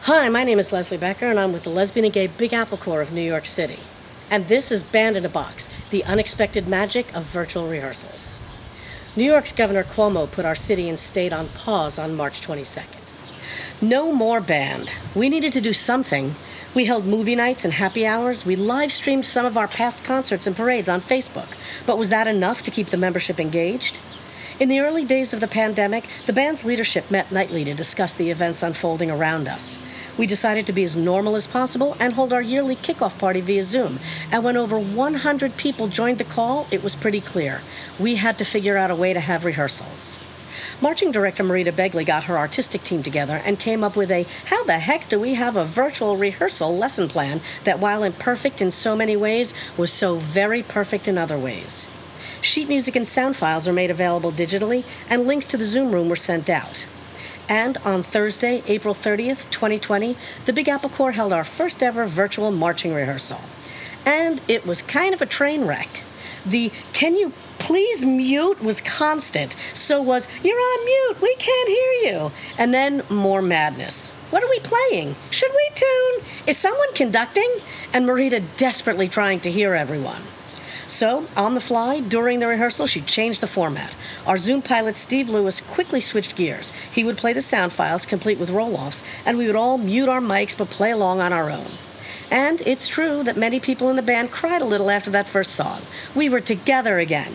Hi, my name is Leslie Becker, and I'm with the Lesbian and Gay Big Apple Corps of New York City. And this is Band in a Box, the unexpected magic of virtual rehearsals. New York's Governor Cuomo put our city and state on pause on March 22nd. No more band. We needed to do something. We held movie nights and happy hours. We live-streamed some of our past concerts and parades on Facebook. But was that enough to keep the membership engaged? In the early days of the pandemic, the band's leadership met nightly to discuss the events unfolding around us. We decided to be as normal as possible and hold our yearly kickoff party via Zoom. And when over 100 people joined the call, it was pretty clear. We had to figure out a way to have rehearsals. Marching director Marita Begley got her artistic team together and came up with a how the heck do we have a virtual rehearsal lesson plan that, while imperfect in so many ways, was so very perfect in other ways. Sheet music and sound files are made available digitally, and links to the Zoom room were sent out. And on Thursday, April 30th, 2020, the Big Apple Corps held our first ever virtual marching rehearsal. And it was kind of a train wreck. The "can you please mute" was constant. So was "you're on mute, we can't hear you." And then more madness. What are we playing? Should we tune? Is someone conducting? And Marita desperately trying to hear everyone. So, on the fly, during the rehearsal, she changed the format. Our Zoom pilot, Steve Lewis, quickly switched gears. He would play the sound files, complete with roll-offs, and we would all mute our mics but play along on our own. And it's true that many people in the band cried a little after that first song. We were together again.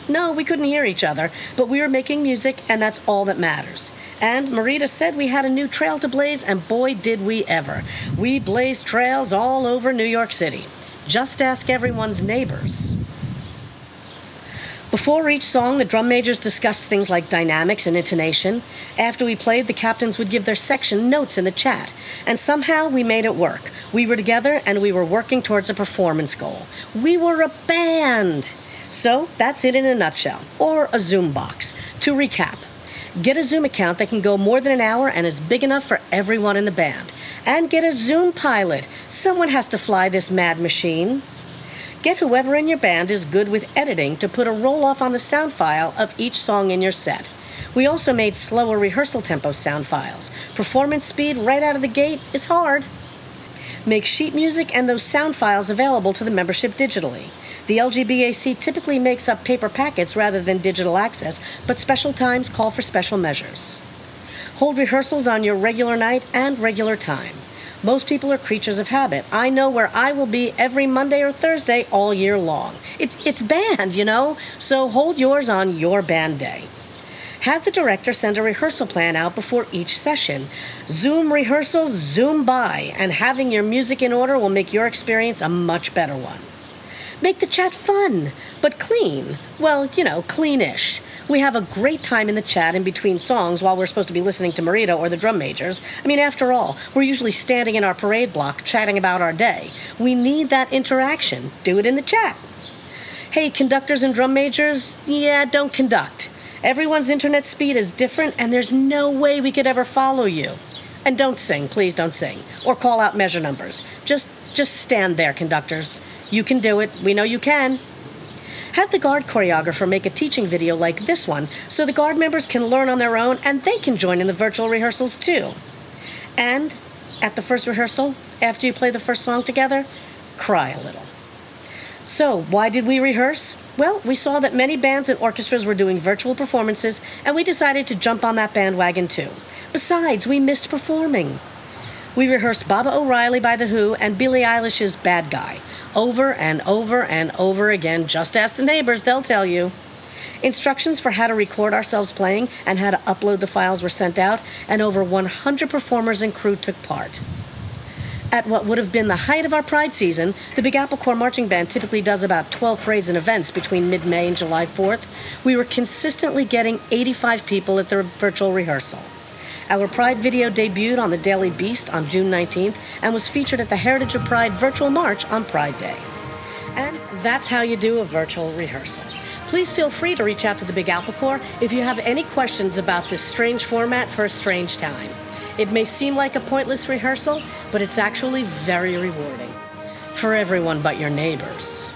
No, we couldn't hear each other, but we were making music, and that's all that matters. And Marita said we had a new trail to blaze, and boy, did we ever. We blazed trails all over New York City. Just ask everyone's neighbors. Before each song, the drum majors discussed things like dynamics and intonation. After we played, the captains would give their section notes in the chat. And somehow we made it work. We were together and we were working towards a performance goal. We were a band. So that's it in a nutshell, or a Zoom box. To recap, get a Zoom account that can go more than an hour and is big enough for everyone in the band. And get a Zoom pilot. Someone has to fly this mad machine. Get whoever in your band is good with editing to put a roll-off on the sound file of each song in your set. We also made slower rehearsal tempo sound files. Performance speed right out of the gate is hard. Make sheet music and those sound files available to the membership digitally. The LGBA typically makes up paper packets rather than digital access, but special times call for special measures. Hold rehearsals on your regular night and regular time. Most people are creatures of habit. I know where I will be every Monday or Thursday all year long. It's band, you know, so hold yours on your band day. Have the director send a rehearsal plan out before each session. Zoom rehearsals, Zoom by, and having your music in order will make your experience a much better one. Make the chat fun, but clean. Well, you know, cleanish. We have a great time in the chat in between songs while we're supposed to be listening to Marita or the drum majors. I mean, after all, we're usually standing in our parade block chatting about our day. We need that interaction. Do it in the chat. Hey, conductors and drum majors, don't conduct. Everyone's internet speed is different, and there's no way we could ever follow you. And don't sing, please don't sing, or call out measure numbers. Just stand there, conductors. You can do it. We know you can. Have the guard choreographer make a teaching video like this one so the guard members can learn on their own and they can join in the virtual rehearsals too. And at the first rehearsal, after you play the first song together, cry a little. So, why did we rehearse? Well, we saw that many bands and orchestras were doing virtual performances, and we decided to jump on that bandwagon too. Besides, we missed performing. We rehearsed Baba O'Reilly by The Who and Billie Eilish's Bad Guy over and over and over again. Just ask the neighbors, they'll tell you. Instructions for how to record ourselves playing and how to upload the files were sent out, and over 100 performers and crew took part. At what would have been the height of our Pride season, the Big Apple Corps Marching Band typically does about 12 parades and events between mid-May and July 4th. We were consistently getting 85 people at the virtual rehearsal. Our Pride video debuted on the Daily Beast on June 19th and was featured at the Heritage of Pride virtual march on Pride Day. And that's how you do a virtual rehearsal. Please feel free to reach out to the Big Apple Corps if you have any questions about this strange format for a strange time. It may seem like a pointless rehearsal, but it's actually very rewarding. For everyone but your neighbors.